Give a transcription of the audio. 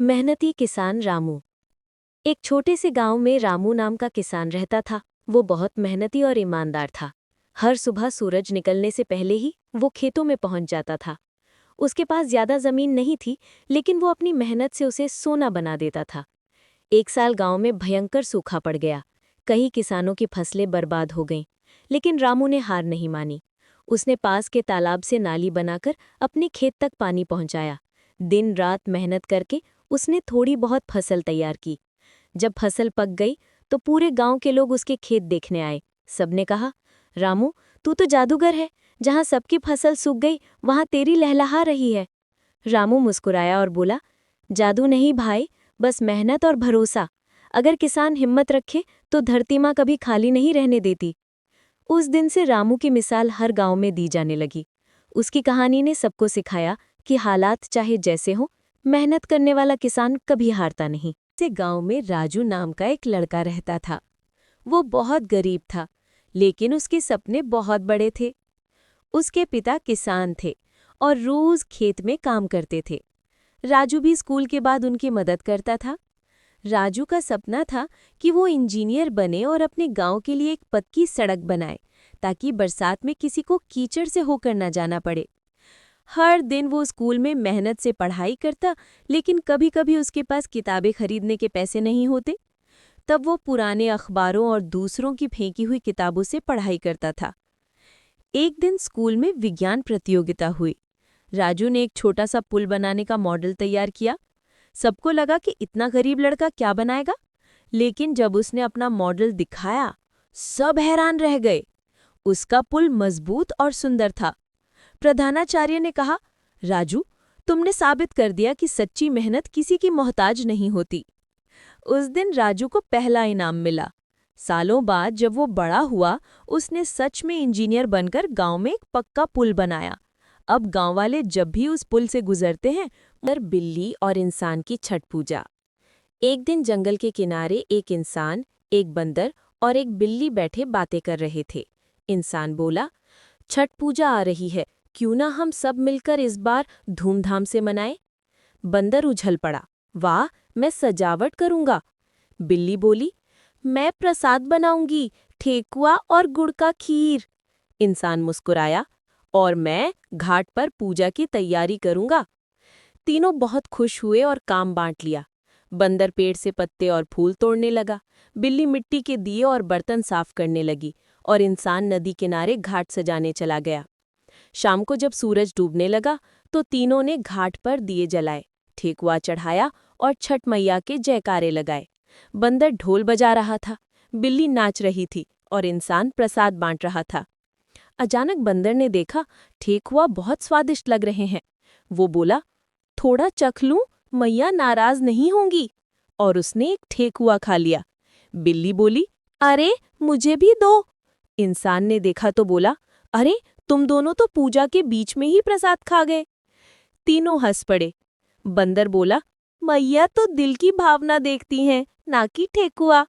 मेहनती किसान रामू। एक छोटे से गांव में रामू नाम का किसान रहता था। वो बहुत मेहनती और ईमानदार था। हर सुबह सूरज निकलने से पहले ही वो खेतों में पहुंच जाता था। उसके पास ज्यादा जमीन नहीं थी, लेकिन वो अपनी मेहनत से उसे सोना बना देता था। एक साल गांव में भयंकर सूखा पड़ गया। कई किसानों की फसलें बर्बाद हो गईं, लेकिन रामू ने हार नहीं मानी। उसने पास के तालाब से नाली बनाकर अपने खेत तक पानी पहुंचाया। दिन रात मेहनत करके उसने थोड़ी बहुत फसल तैयार की। जब फसल पक गई तो पूरे गांव के लोग उसके खेत देखने आए। सबने कहा, रामू, तू तो जादूगर है। जहां सबकी फसल सूख गई वहां तेरी लहलहा रही है। रामू मुस्कुराया और बोला, जादू नहीं भाई, बस मेहनत और भरोसा। अगर किसान हिम्मत रखे तो धरती माँ कभी खाली नहीं रहने देती। उस दिन से रामू की मिसाल हर गांव में दी जाने लगी। उसकी कहानी ने सबको सिखाया कि हालात चाहे जैसे हों, मेहनत करने वाला किसान कभी हारता नहीं। से गांव में राजू नाम का एक लड़का रहता था। वो बहुत गरीब था, लेकिन उसके सपने बहुत बड़े थे। उसके पिता किसान थे और रोज खेत में काम करते थे। राजू भी स्कूल के बाद उनकी मदद करता था। राजू का सपना था कि वो इंजीनियर बने और अपने गांव के लिए एक पक्की सड़क बनाए, ताकि बरसात में किसी को कीचड़ से होकर न जाना पड़े। हर दिन वो स्कूल में मेहनत से पढ़ाई करता, लेकिन कभी-कभी उसके पास किताबें खरीदने के पैसे नहीं होते। तब वो पुराने अखबारों और दूसरों की फेंकी हुई किताबों से पढ़ाई करता था। एक दिन स्कूल में विज्ञान प्रतियोगिता हुई। राजू ने एक छोटा सा पुल बनाने का मॉडल तैयार किया। सबको लगा कि इतना गरीब लड़का क्या बनाएगा, लेकिन जब उसने अपना मॉडल दिखाया, सब हैरान रह गए। उसका पुल मजबूत और सुंदर था। प्रधानाचार्य ने कहा, राजू, तुमने साबित कर दिया कि सच्ची मेहनत किसी की मोहताज नहीं होती। उस दिन राजू को पहला इनाम मिला। सालों बाद जब वो बड़ा हुआ, उसने सच में इंजीनियर बनकर गांव में एक पक्का पुल बनाया। अब गांव वाले जब भी उस पुल से गुजरते हैं, पर बिल्ली और इंसान की छठ पूजा। एक दिन जंगल के किनारे एक इंसान, एक बंदर और एक बिल्ली बैठे बातें कर रहे थे। इंसान बोला, छठ पूजा आ रही है, क्यों ना हम सब मिलकर इस बार धूमधाम से मनाएं? बंदर उछल पड़ा, वाह, मैं सजावट करूंगा। बिल्ली बोली, मैं प्रसाद बनाऊंगी, ठेकुआ और गुड़ का खीर। इंसान मुस्कुराया, और मैं घाट पर पूजा की तैयारी करूंगा। तीनों बहुत खुश हुए और काम बांट लिया। बंदर पेड़ से पत्ते और फूल तोड़ने लगा, बिल्ली मिट्टी के दिए और बर्तन साफ करने लगी, और इंसान नदी किनारे घाट सजाने चला गया। शाम को जब सूरज डूबने लगा तो तीनों ने घाट पर दिए जलाए, ठेकुआ चढ़ाया और छठ मैया के जयकारे लगाए। बंदर ढोल बजा रहा था, बिल्ली नाच रही थी और इंसान प्रसाद बांट रहा था। अचानक बंदर ने देखा, ठेकुआ बहुत स्वादिष्ट लग रहे हैं। वो बोला, थोड़ा चख लूं, मैया नाराज नहीं होंगी। और उसने एक ठेकुआ खा लिया। बिल्ली बोली, अरे, मुझे भी दो। इंसान ने देखा तो बोला, अरे, तुम दोनों तो पूजा के बीच में ही प्रसाद खा गए। तीनों हंस पड़े। बंदर बोला, मैया तो दिल की भावना देखती हैं, ना कि ठेकुआ।